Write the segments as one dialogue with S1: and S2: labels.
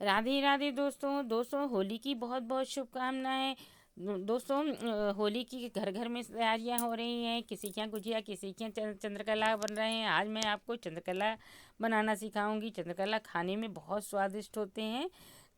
S1: राधे राधे दोस्तों होली की बहुत बहुत शुभकामनाएं। दोस्तों होली की घर घर में तैयारियां हो रही हैं। किसी के यहाँ गुजिया, किसी के यहाँ चंद्रकला बन रहे हैं। आज मैं आपको चंद्रकला बनाना सिखाऊंगी। चंद्रकला खाने में बहुत स्वादिष्ट होते हैं।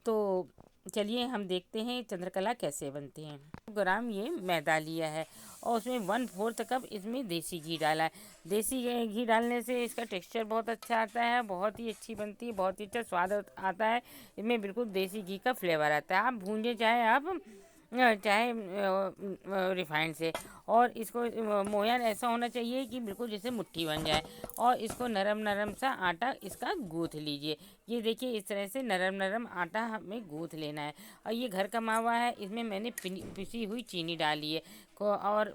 S1: तो चलिए हम देखते हैं चंद्रकला कैसे बनते हैं। ग्राम ये मैदा लिया है और उसमें 1/4 कप इसमें देसी घी डाला है। देसी घी डालने से इसका टेक्सचर बहुत अच्छा आता है, बहुत ही अच्छी बनती है, बहुत ही अच्छा स्वाद आता है। इसमें बिल्कुल देसी घी का फ्लेवर आता है। आप भूंजे चाहे आप चाहे रिफाइंड से। और इसको मोयन ऐसा होना चाहिए कि बिल्कुल जैसे मुट्ठी बन जाए। और इसको नरम नरम सा आटा इसका गूँथ लीजिए। ये देखिए इस तरह से नरम नरम आटा हमें गूँथ लेना है। और ये घर का मावा है, इसमें मैंने पिसी हुई चीनी डाली है और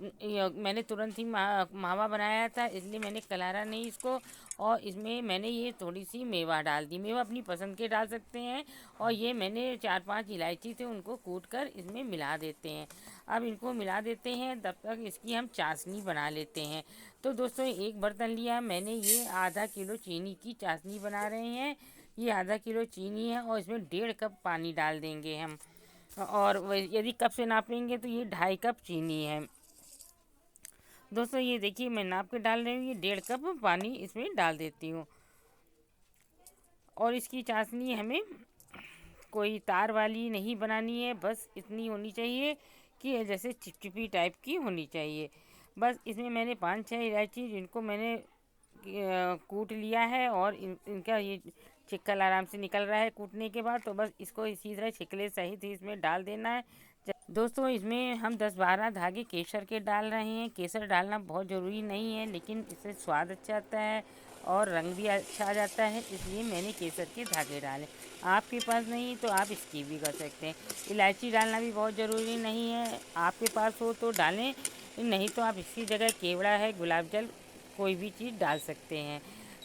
S1: मैंने तुरंत ही मावा बनाया था, इसलिए मैंने कलारा नहीं इसको। और इसमें मैंने ये थोड़ी सी मेवा डाल दी। मेवा अपनी पसंद के डाल सकते हैं। और ये मैंने 4-5 इलायची थे, उनको कूट कर इसमें मिला देते हैं। अब इनको मिला देते हैं, तब तक इसकी हम चाशनी बना लेते हैं। तो दोस्तों एक बर्तन लिया मैंने, ये आधा किलो चीनी की चाशनी बना रहे हैं। ये आधा किलो चीनी है और इसमें 1.5 कप पानी डाल देंगे हम। और यदि कप से नापेंगे तो ये 2.5 कप चीनी है। दोस्तों ये देखिए मैं नाप के डाल रही हूँ, ये 1.5 कप पानी इसमें डाल देती हूँ। और इसकी चाशनी हमें कोई तार वाली नहीं बनानी है, बस इतनी होनी चाहिए कि जैसे चिपचिपी टाइप की होनी चाहिए। बस इसमें मैंने 5-6 इलायची जिनको मैंने कूट लिया है और इनका ये छिक्कल आराम से निकल रहा है कूटने के बाद। तो बस इसको इसी तरह छिकले सहित ही इसमें डाल देना है। दोस्तों इसमें हम 10-12 धागे केसर के डाल रहे हैं। केसर डालना बहुत ज़रूरी नहीं है, लेकिन इससे स्वाद अच्छा आता है और रंग भी अच्छा आ जाता है, इसलिए मैंने केसर के धागे डाले। आपके पास नहीं तो आप इसकी भी कर सकते हैं। इलायची डालना भी बहुत ज़रूरी नहीं है, आपके पास हो तो डालें, नहीं तो आप इसकी जगह केवड़ा है, गुलाब जल, कोई भी चीज़ डाल सकते हैं।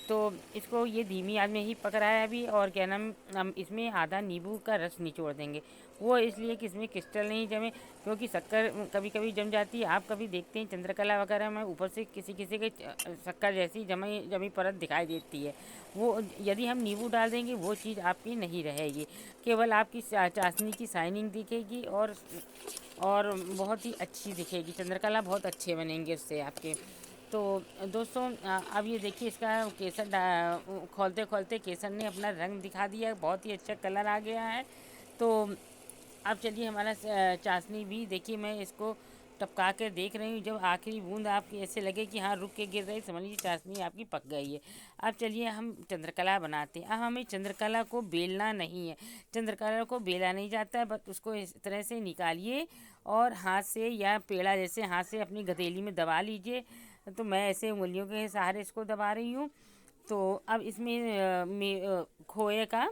S1: तो इसको ये धीमी आंच में ही पक रहा है अभी। और क्या नाम, हम इसमें आधा नींबू का रस निचोड़ देंगे। वो इसलिए कि इसमें क्रिस्टल नहीं जमे, क्योंकि शक्कर कभी कभी जम जाती है। आप कभी देखते हैं चंद्रकला वगैरह में ऊपर से किसी किसी के शक्कर जैसी जमी जमी परत दिखाई देती है। वो यदि हम नींबू डाल देंगे वो चीज़ आपकी नहीं रहेगी, केवल आपकी चाशनी की शाइनिंग दिखेगी और बहुत ही अच्छी दिखेगी। चंद्रकला बहुत अच्छे बनेंगे उससे आपके। तो दोस्तों अब ये देखिए इसका केसर खोलते खोलते केसर ने अपना रंग दिखा दिया, बहुत ही अच्छा कलर आ गया है। तो अब चलिए हमारा चाशनी भी देखिए, मैं इसको टपका कर देख रही हूँ। जब आखिरी बूंद आपकी ऐसे लगे कि हाँ रुक के गिर रही, समझ लीजिए चाशनी आपकी पक गई है। अब चलिए हम चंद्रकला बनाते हैं। अब हमें चंद्रकला को बेलना नहीं है, चंद्रकला को बेला नहीं जाता है, बस उसको इस तरह से निकालिए और हाथ से या पेड़ा जैसे हाथ से अपनी गदेली में दबा लीजिए। तो मैं ऐसे उंगलियों के सहारे इसको दबा रही हूँ। तो अब इसमें खोए का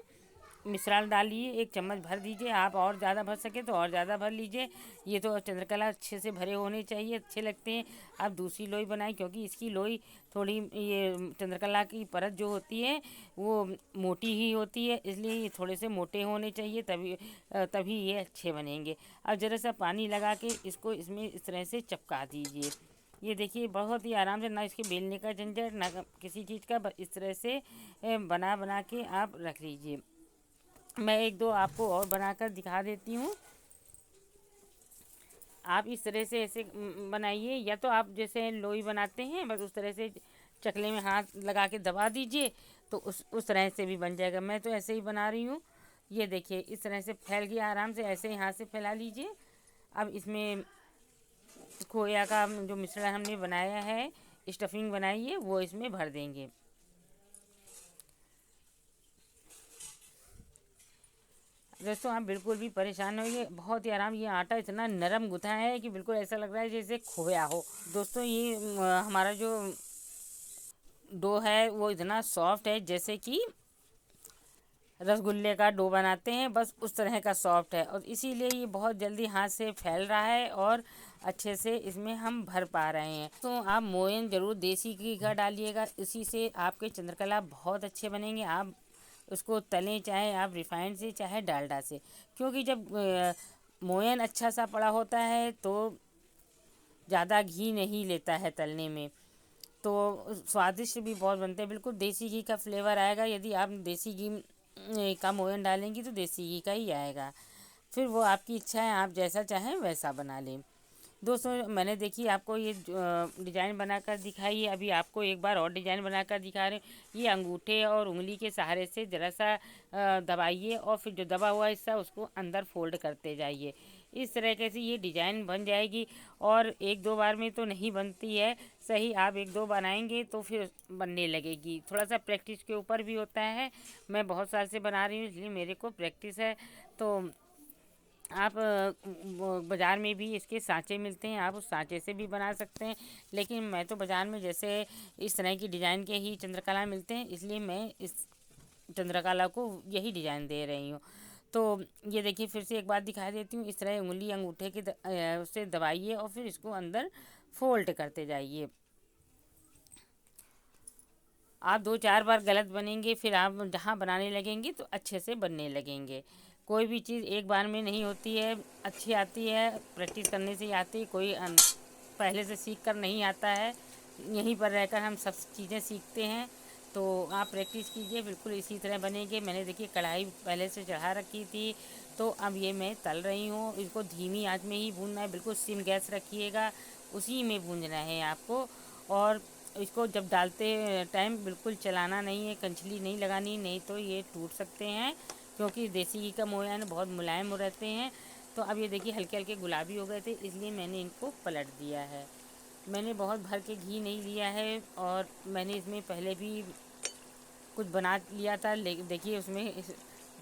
S1: मिश्रण डालिए, 1 चम्मच भर दीजिए। आप और ज़्यादा भर सके तो और ज़्यादा भर लीजिए। ये तो चंद्रकला अच्छे से भरे होने चाहिए, अच्छे लगते हैं। आप दूसरी लोई बनाएं, क्योंकि इसकी लोई थोड़ी, ये चंद्रकला की परत जो होती है वो मोटी ही होती है, इसलिए ये थोड़े से मोटे होने चाहिए, तभी तभी ये अच्छे बनेंगे। अब ज़रा सा पानी लगा के इसको इसमें इस तरह से चपका दीजिए। ये देखिए बहुत ही आराम से, ना इसके बेलने का झंझट ना किसी चीज़ का, बस इस तरह से बना बना के आप रख लीजिए। मैं 1-2 आपको और बनाकर दिखा देती हूँ। आप इस तरह से ऐसे बनाइए, या तो आप जैसे लोई बनाते हैं बस उस तरह से चकले में हाथ लगा के दबा दीजिए, तो उस तरह से भी बन जाएगा। मैं तो ऐसे ही बना रही हूँ। ये देखिए इस तरह से फैल गया आराम से, ऐसे ही हाथ से फैला लीजिए। अब इसमें खोया का जो मिश्रण हमने बनाया है, स्टफिंग बनाई है, वो इसमें भर देंगे। दोस्तों आप बिल्कुल भी परेशान नहीं होइए, बहुत ही आराम। ये आटा इतना नरम गुथा है कि बिल्कुल ऐसा लग रहा है जैसे खोया हो। दोस्तों ये हमारा जो डो है वो इतना सॉफ्ट है जैसे कि रसगुल्ले का डो बनाते हैं, बस उस तरह का सॉफ्ट है। और इसीलिए ये बहुत जल्दी हाथ से फैल रहा है और अच्छे से इसमें हम भर पा रहे हैं। तो आप मोयन ज़रूर देसी घी का डालिएगा, इसी से आपके चंद्रकला बहुत अच्छे बनेंगे। आप उसको तलें चाहे आप रिफाइंड से चाहे डालडा से, क्योंकि जब मोयन अच्छा सा पड़ा होता है तो ज़्यादा घी नहीं लेता है तलने में, तो स्वादिष्ट भी बहुत बनते हैं। बिल्कुल देसी घी का फ्लेवर आएगा। यदि आप देसी घी का मोयन डालेंगी तो देसी घी का ही आएगा। फिर वो आपकी इच्छा है, आप जैसा चाहें वैसा बना लें। दोस्तों मैंने देखिए आपको ये डिज़ाइन बनाकर दिखाई है। अभी आपको एक बार और डिज़ाइन बनाकर दिखा रहे हैं। ये अंगूठे और उंगली के सहारे से ज़रा सा दबाइए और फिर जो दबा हुआ हिस्सा उसको अंदर फोल्ड करते जाइए। इस तरीके से ये डिज़ाइन बन जाएगी। और एक दो बार में तो नहीं बनती है सही, आप एक दो बनाएंगे तो फिर बनने लगेगी। थोड़ा सा प्रैक्टिस के ऊपर भी होता है। मैं बहुत साल से बना रही हूँ इसलिए मेरे को प्रैक्टिस है। तो आप बाज़ार में भी इसके सांचे मिलते हैं, आप उस सांचे से भी बना सकते हैं। लेकिन मैं तो बाज़ार में जैसे इस तरह की डिज़ाइन के ही चंद्रकला मिलते हैं, इसलिए मैं इस चंद्रकला को यही डिज़ाइन दे रही हूँ। तो ये देखिए फिर से एक बार दिखा देती हूँ। इस तरह उंगली अंगूठे के उससे दबाइए और फिर इसको अंदर फोल्ड करते जाइए। आप दो चार बार गलत बनेंगे, फिर आप जहाँ बनाने लगेंगे तो अच्छे से बनने लगेंगे। कोई भी चीज़ एक बार में नहीं होती है, अच्छी आती है प्रैक्टिस करने से ही आती है। कोई पहले से सीख कर नहीं आता है, यहीं पर रहकर हम सब चीज़ें सीखते हैं। तो आप प्रैक्टिस कीजिए, बिल्कुल इसी तरह बनेंगे। मैंने देखिए कढ़ाई पहले से चढ़ा रखी थी, तो अब ये मैं तल रही हूँ। इसको धीमी आंच में ही भूनना है, बिल्कुल सिम गैस रखिएगा, उसी में भूनना है आपको। और इसको जब डालते टाइम बिल्कुल चलाना नहीं है, कंचली नहीं लगानी, नहीं तो ये टूट सकते हैं, क्योंकि देसी घी का मोयन बहुत मुलायम रहते हैं। तो अब ये देखिए हल्के हल्के गुलाबी हो गए थे, इसलिए मैंने इनको पलट दिया है। मैंने बहुत भर के घी नहीं लिया है, और मैंने इसमें पहले भी कुछ बना लिया था, लेकिन देखिए उसमें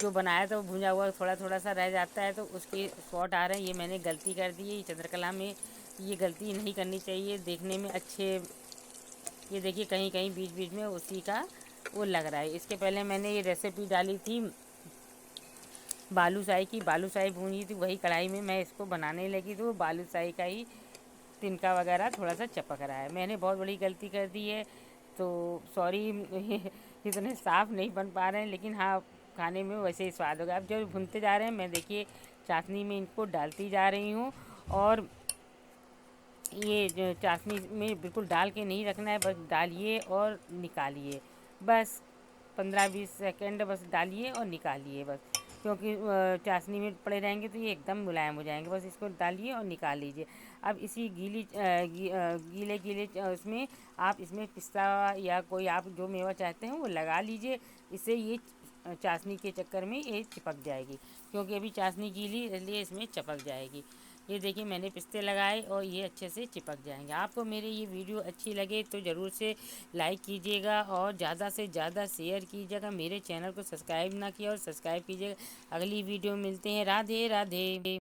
S1: जो बनाया था वो भुना हुआ थोड़ा थोड़ा सा रह जाता है, तो उसके स्पॉट आ रहे हैं। ये मैंने गलती कर दी है, ये चंद्रकला में ये गलती नहीं करनी चाहिए। देखने में अच्छे, ये देखिए कहीं कहीं बीच बीच में उसी का वो लग रहा है। इसके पहले मैंने ये रेसिपी डाली थी बालूशाही की, बालूशाही भूनी थी वही कढ़ाई में मैं इसको बनाने लगी, तो बालूशाही का ही तिनका वगैरह थोड़ा सा चपक रहा है। मैंने बहुत बड़ी गलती कर दी है, तो सॉरी। इतने साफ़ नहीं बन पा रहे हैं, लेकिन हाँ खाने में वैसे ही स्वाद होगा। अब जब भुनते जा रहे हैं, मैं देखिए चाशनी में इनको डालती जा रही हूँ। और ये जो चाशनी में बिल्कुल डाल के नहीं रखना है, बस डालिए और निकालिए। बस 15-20 सेकंड बस डालिए और निकालिए बस, क्योंकि चाशनी में पड़े रहेंगे तो ये एकदम मुलायम हो जाएंगे। बस इसको डालिए और निकाल लीजिए। अब इसी गीले गीले उसमें आप इसमें पिस्ता या कोई आप जो मेवा चाहते हैं वो लगा लीजिए। इससे ये चाशनी के चक्कर में ये चिपक जाएगी, क्योंकि अभी चाशनी गीली इसलिए इसमें चिपक जाएगी। ये देखिए मैंने पिस्ते लगाए और ये अच्छे से चिपक जाएंगे। आपको मेरी ये वीडियो अच्छी लगे तो ज़रूर से लाइक कीजिएगा और ज़्यादा से ज़्यादा शेयर कीजिएगा। मेरे चैनल को सब्सक्राइब ना किया और सब्सक्राइब कीजिएगा। अगली वीडियो मिलते हैं। राधे राधे।